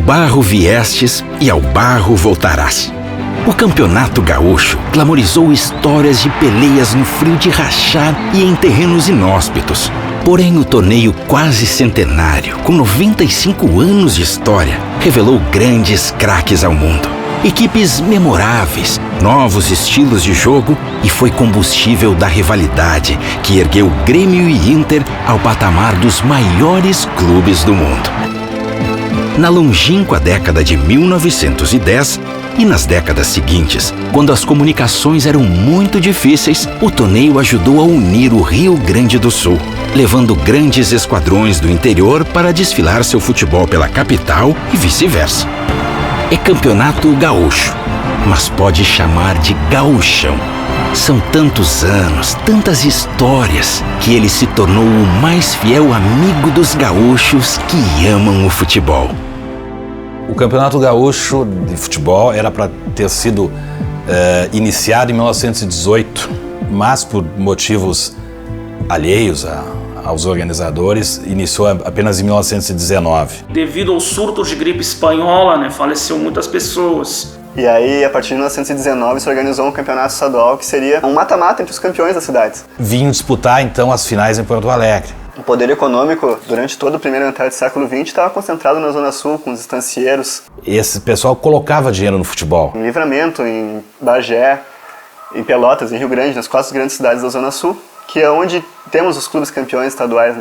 barro viestes e ao barro voltarás. O Campeonato Gaúcho glamorizou histórias de peleias no frio de rachar e em terrenos inóspitos. Porém, o torneio quase centenário, com 95 anos de história, revelou grandes craques ao mundo. Equipes memoráveis, novos estilos de jogo e foi combustível da rivalidade que ergueu Grêmio e Inter ao patamar dos maiores clubes do mundo. Na longínqua década de 1910 e nas décadas seguintes, quando as comunicações eram muito difíceis, o torneio ajudou a unir o Rio Grande do Sul, levando grandes esquadrões do interior para desfilar seu futebol pela capital e vice-versa. É Campeonato Gaúcho, mas pode chamar de Gaúchão. São tantos anos, tantas histórias, que ele se tornou o mais fiel amigo dos gaúchos que amam o futebol. O Campeonato Gaúcho de Futebol era para ter sido iniciado em 1918, mas por motivos alheios aos organizadores, iniciou apenas em 1919. Devido ao surto de gripe espanhola, faleceu muitas pessoas. E aí, a partir de 1919, se organizou um campeonato estadual que seria um mata-mata entre os campeões das cidades. Vinham disputar, então, as finais em Porto Alegre. O poder econômico, durante todo o primeiro metade do século XX, estava concentrado na Zona Sul, com os estancieiros. Esse pessoal colocava dinheiro no futebol. Em Livramento, em Bagé, em Pelotas, em Rio Grande, nas 4 grandes cidades da Zona Sul, que é onde temos os clubes campeões estaduais,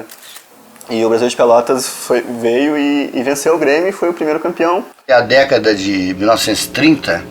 E o Brasil de Pelotas veio e venceu o Grêmio e foi o primeiro campeão. A década de 1930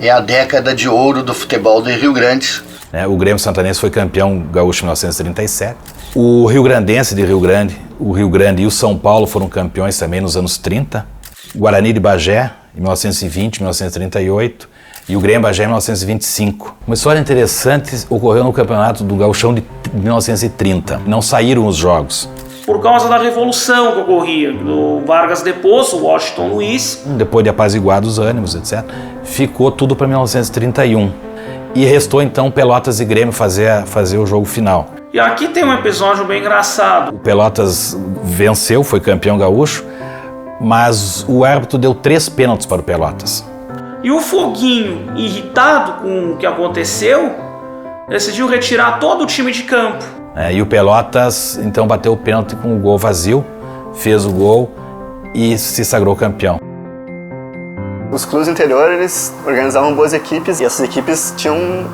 é a década de ouro do futebol do Rio Grande. O Grêmio Santanense foi campeão gaúcho em 1937. O Rio Grandense de Rio Grande, o Rio Grande e o São Paulo foram campeões também nos anos 30. O Guarani de Bagé, em 1920, 1938. E o Grêmio Bagé em 1925. Uma história interessante ocorreu no Campeonato do Gauchão de 1930. Não saíram os jogos. Por causa da revolução que ocorria, do Vargas deposto, o Washington Luiz. Depois de apaziguar os ânimos, etc., ficou tudo para 1931. E restou então Pelotas e Grêmio fazer o jogo final. E aqui tem um episódio bem engraçado. O Pelotas venceu, foi campeão gaúcho, mas o árbitro deu 3 pênaltis para o Pelotas. E o Foguinho, irritado com o que aconteceu, decidiu retirar todo o time de campo. E o Pelotas então bateu o pênalti com o gol vazio, fez o gol e se sagrou campeão. Os clubes interiores, eles organizavam boas equipes e essas equipes tinham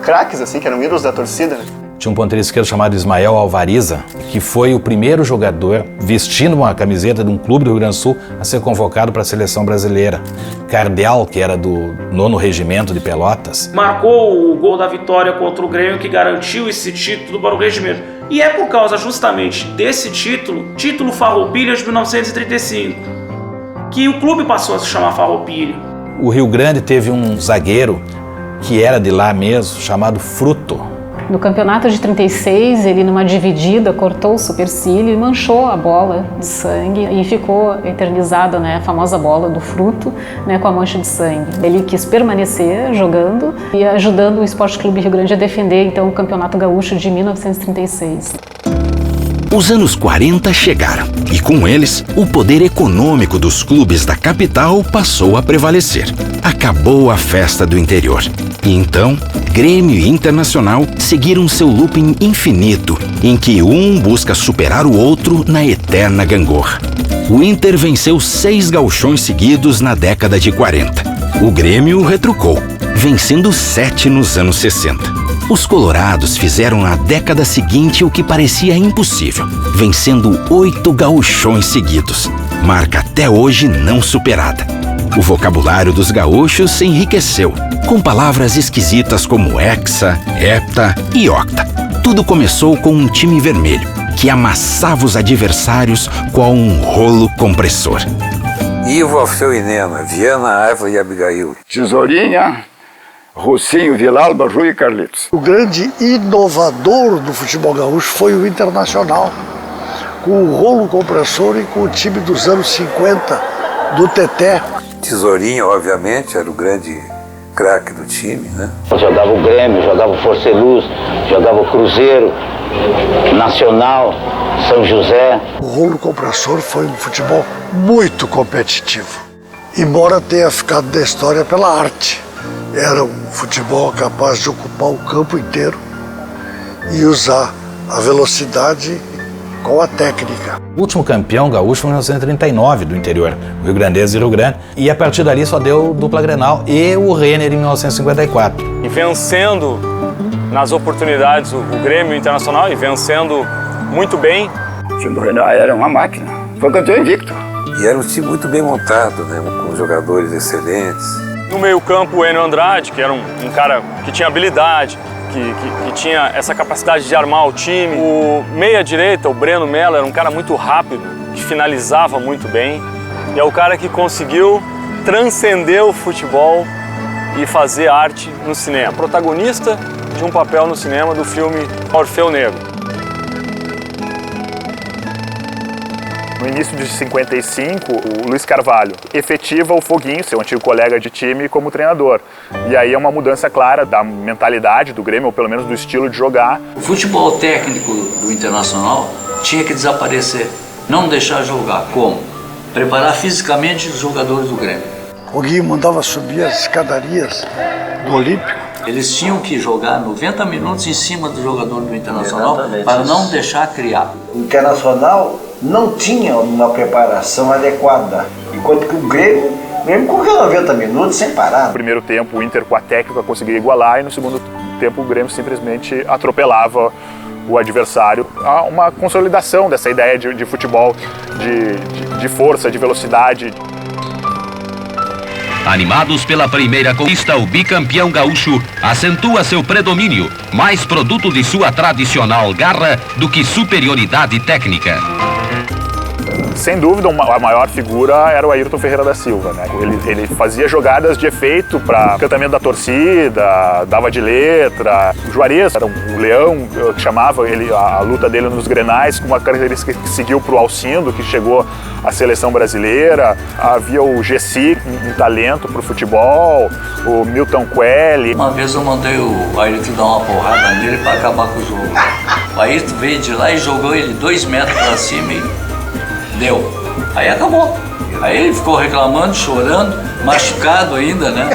craques, que eram ídolos da torcida, Tinha um ponteiro esquerdo chamado Ismael Alvariza, que foi o primeiro jogador vestindo uma camiseta de um clube do Rio Grande do Sul a ser convocado para a seleção brasileira. Cardeal, que era do 9º Regimento de Pelotas, marcou o gol da vitória contra o Grêmio que garantiu esse título para o regimento. E é por causa justamente desse título Farroupilha de 1935, que o clube passou a se chamar Farroupilha. O Rio Grande teve um zagueiro que era de lá mesmo, chamado Fruto. No campeonato de 36, ele numa dividida cortou o supercílio e manchou a bola de sangue e ficou eternizada, a famosa bola do Fruto, com a mancha de sangue. Ele quis permanecer jogando e ajudando o Esporte Clube Rio Grande a defender então o Campeonato Gaúcho de 1936. Os anos 40 chegaram e, com eles, o poder econômico dos clubes da capital passou a prevalecer. Acabou a festa do interior. E então, Grêmio e Internacional seguiram seu looping infinito, em que um busca superar o outro na eterna gangorra. O Inter venceu 6 gauchões seguidos na década de 40. O Grêmio retrucou, vencendo 7 nos anos 60. Os colorados fizeram na década seguinte o que parecia impossível, vencendo 8 gauchões seguidos, marca até hoje não superada. O vocabulário dos gaúchos se enriqueceu, com palavras esquisitas como hexa, hepta e octa. Tudo começou com um time vermelho, que amassava os adversários com um rolo compressor. Ivo, Alfeu e Nena, Viana, Ávila e Abigail. Tesourinha, Rocinho, Vilalba, Rui e Carlitos. O grande inovador do futebol gaúcho foi o Internacional, com o rolo compressor e com o time dos anos 50 do Teté. Tesourinha, obviamente, era o grande craque do time, né? Jogava o Grêmio, jogava o Força e Luz, jogava o Cruzeiro, Nacional, São José. O rolo compressor foi um futebol muito competitivo, embora tenha ficado da história pela arte. Era um futebol capaz de ocupar o campo inteiro e usar a velocidade com a técnica. O último campeão gaúcho foi em 1939 do interior, o Rio Grandense e Rio Grande, e a partir dali só deu dupla Grenal e o Renner em 1954. E vencendo nas oportunidades o Grêmio Internacional e vencendo muito bem. O time do Renner era uma máquina, foi campeão invicto. E era um time muito bem montado, né? Com jogadores excelentes. No meio-campo, o Enio Andrade, que era um cara que tinha habilidade, que tinha essa capacidade de armar o time. O meia-direita, o Breno Mello, era um cara muito rápido, que finalizava muito bem. E é o cara que conseguiu transcender o futebol e fazer arte no cinema. Protagonista de um papel no cinema do filme Orfeu Negro. No início de 55, o Luiz Carvalho efetiva o Foguinho, seu antigo colega de time, como treinador. E aí é uma mudança clara da mentalidade do Grêmio, ou pelo menos do estilo de jogar. O futebol técnico do Internacional tinha que desaparecer, não deixar jogar. Como? Preparar fisicamente os jogadores do Grêmio. O Foguinho mandava subir as escadarias do Olímpico. Eles tinham que jogar 90 minutos em cima do jogador do Internacional para não deixar criar. O Internacional não tinha uma preparação adequada, enquanto que o Grêmio correu 90 minutos sem parar. No primeiro tempo, o Inter com a técnica conseguia igualar, e no segundo tempo o Grêmio simplesmente atropelava o adversário. Há uma consolidação dessa ideia de futebol, de força, de velocidade. Animados pela primeira conquista, o bicampeão gaúcho acentua seu predomínio, mais produto de sua tradicional garra do que superioridade técnica. Sem dúvida, a maior figura era o Ayrton Ferreira da Silva, né? Ele fazia jogadas de efeito para cantamento da torcida, dava de letra. O Juarez era um leão, que chamava ele, a luta dele nos Grenais, com uma característica que seguiu para o Alcindo, que chegou à seleção brasileira. Havia o Gessi, um talento para o futebol, o Milton Quelli. Uma vez eu mandei o Ayrton dar uma porrada nele para acabar com o jogo. O Ayrton veio de lá e jogou ele 2 metros para cima e deu. Aí acabou. Aí ele ficou reclamando, chorando, machucado ainda, né?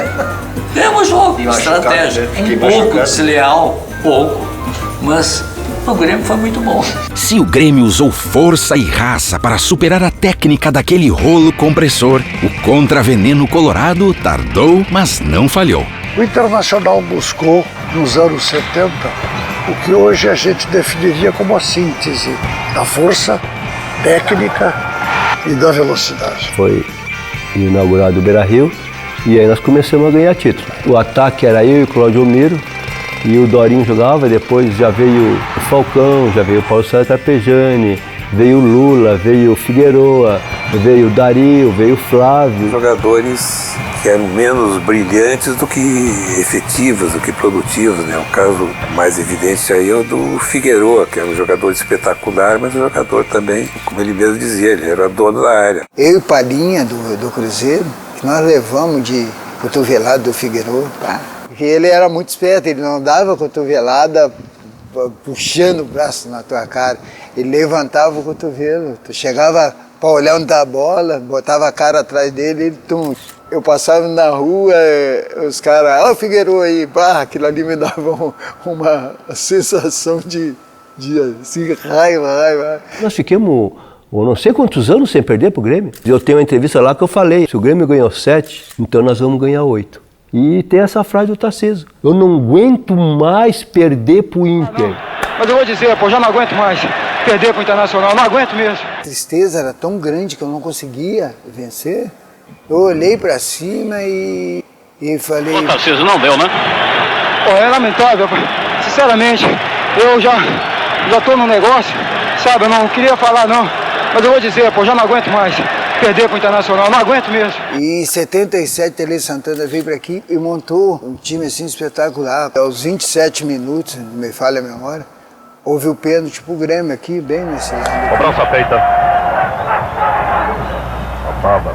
Demos jogo, estratégia. Um pouco desleal, pouco. Mas o Grêmio foi muito bom. Se o Grêmio usou força e raça para superar a técnica daquele rolo compressor, o contraveneno colorado tardou, mas não falhou. O Internacional buscou, nos anos 70, o que hoje a gente definiria como a síntese da força, técnica e da velocidade. Foi inaugurado o Beira-Rio e aí nós começamos a ganhar título. O ataque era eu e o Cláudio Miro, e o Dorinho jogava, depois já veio o Falcão, já veio o Paulo César Pejani, veio o Lula, veio o Figueroa, veio o Dario, veio o Flávio. Jogadores que eram menos brilhantes do que efetivos, do que produtivos, né? O caso mais evidente aí é o do Figueroa, que era um jogador espetacular, mas um jogador também, como ele mesmo dizia, ele era dono da área. Eu e o Palinha do Cruzeiro, nós levamos de cotovelada do Figueroa, tá? Porque ele era muito esperto, ele não dava cotovelada puxando o braço na tua cara, ele levantava o cotovelo, tu chegava para olhar onde tá a bola, botava a cara atrás dele, ele tum. Eu passava na rua, os caras, ó, Figueroa aí, pá, aquilo ali me dava uma sensação de assim, raiva. Nós ficamos, eu não sei quantos anos sem perder pro Grêmio. Eu tenho uma entrevista lá que eu falei, se o Grêmio ganhou 7, então nós vamos ganhar 8. E tem essa frase do Tarcísio, eu não aguento mais perder pro Inter. Mas eu vou dizer, pô, já não aguento mais perder pro Internacional, não aguento mesmo. A tristeza era tão grande que eu não conseguia vencer. Eu olhei pra cima e falei... O Tarcísio não deu, né? Pô, é lamentável, sinceramente, eu já tô no negócio, sabe, eu não queria falar não, mas eu vou dizer, pô, já não aguento mais perder pro Internacional, não aguento mesmo. E em 77, Tele Santana veio pra aqui e montou um time assim espetacular. Aos 27 minutos, não me falha a memória, houve o pênalti pro Grêmio aqui, bem nesse lado. Cobrança feita. Com a mão, Gardel.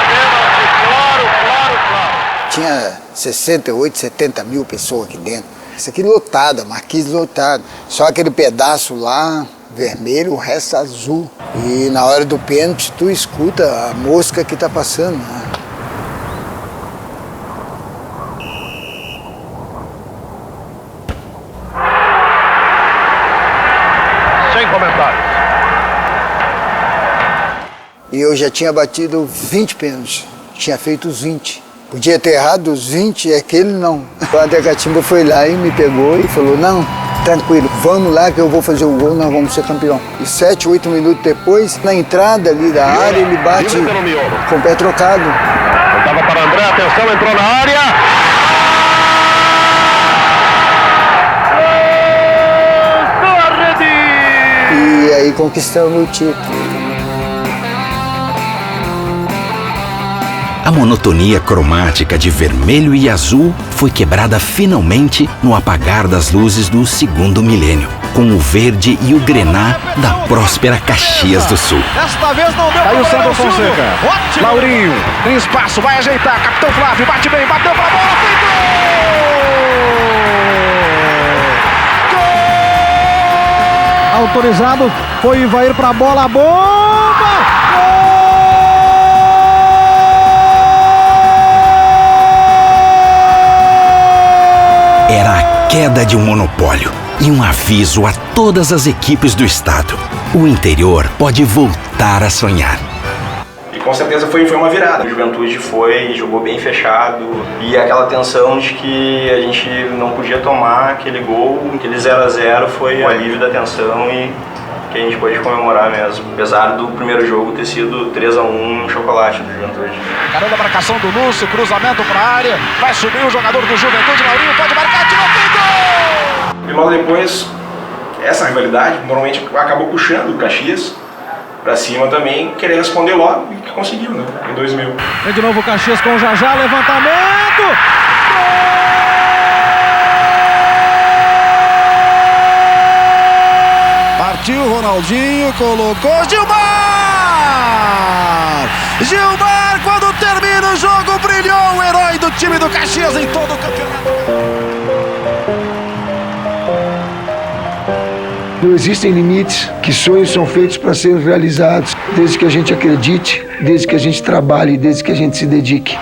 Pênalti 68, 70 mil pessoas aqui dentro. Isso aqui lotada, Marquise lotado. Só aquele pedaço lá, vermelho, o resto azul. E na hora do pênalti, tu escuta a mosca que tá passando, né? Sem comentários. E eu já tinha batido 20 pênaltis. Tinha feito os 20. Podia ter errado os 20 e aquele não. O André Catimba foi lá e me pegou e falou, não, tranquilo, vamos lá que eu vou fazer o gol, nós vamos ser campeão. E 7, 8 minutos depois, na entrada ali da área, ele bate com o pé trocado. Estava para André, atenção, entrou na área. E aí conquistamos o título. A monotonia cromática de vermelho e azul foi quebrada finalmente no apagar das luzes do segundo milênio, com o verde e o grená da próspera Caxias do Sul. Desta vez não deu. Aí o Sandro Fonseca. Ótimo. Laurinho, tem espaço, vai ajeitar. Capitão Flávio, bate bem, bateu pra bola, foi gol! Gol! Autorizado, foi Ivair pra bola, bomba! Era a queda de um monopólio e um aviso a todas as equipes do estado. O interior pode voltar a sonhar. E com certeza foi uma virada. A Juventude jogou bem fechado e aquela tensão de que a gente não podia tomar aquele gol, aquele 0-0 foi o alívio da tensão e que a gente pôde comemorar mesmo. Apesar do primeiro jogo ter sido 3-1 chocolate do Juventude. Caramba, a marcação do Lúcio, cruzamento para a área, vai subir o jogador do Juventude, Laurinho pode marcar, tirou, tem gol! E logo depois, essa rivalidade normalmente acabou puxando o Caxias para cima também, querer responder logo e que conseguiu, né? Em 2000. Vem de novo o Caxias com o Jajá, levantamento! Partiu Ronaldinho, colocou Gilmar! Gilmar, quando termina o jogo, brilhou o herói do time do Caxias em todo o campeonato. Não existem limites, que sonhos são feitos para serem realizados, desde que a gente acredite, desde que a gente trabalhe, desde que a gente se dedique.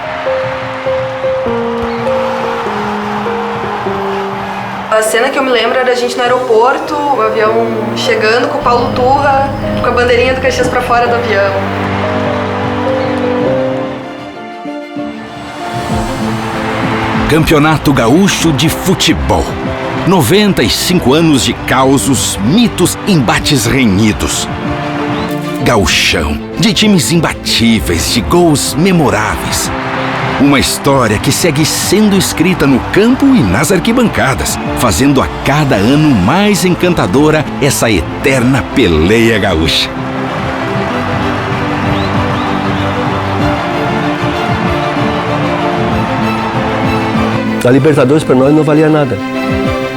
A cena que eu me lembro era a gente no aeroporto, o avião chegando com o Paulo Turra, com a bandeirinha do Caxias para fora do avião. Campeonato Gaúcho de Futebol. 95 anos de causos, mitos, embates renhidos. Gauchão, de times imbatíveis, de gols memoráveis. Uma história que segue sendo escrita no campo e nas arquibancadas, fazendo a cada ano mais encantadora essa eterna peleia gaúcha. A Libertadores para nós não valia nada.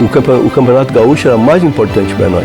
O Campeonato Gaúcho era mais importante para nós.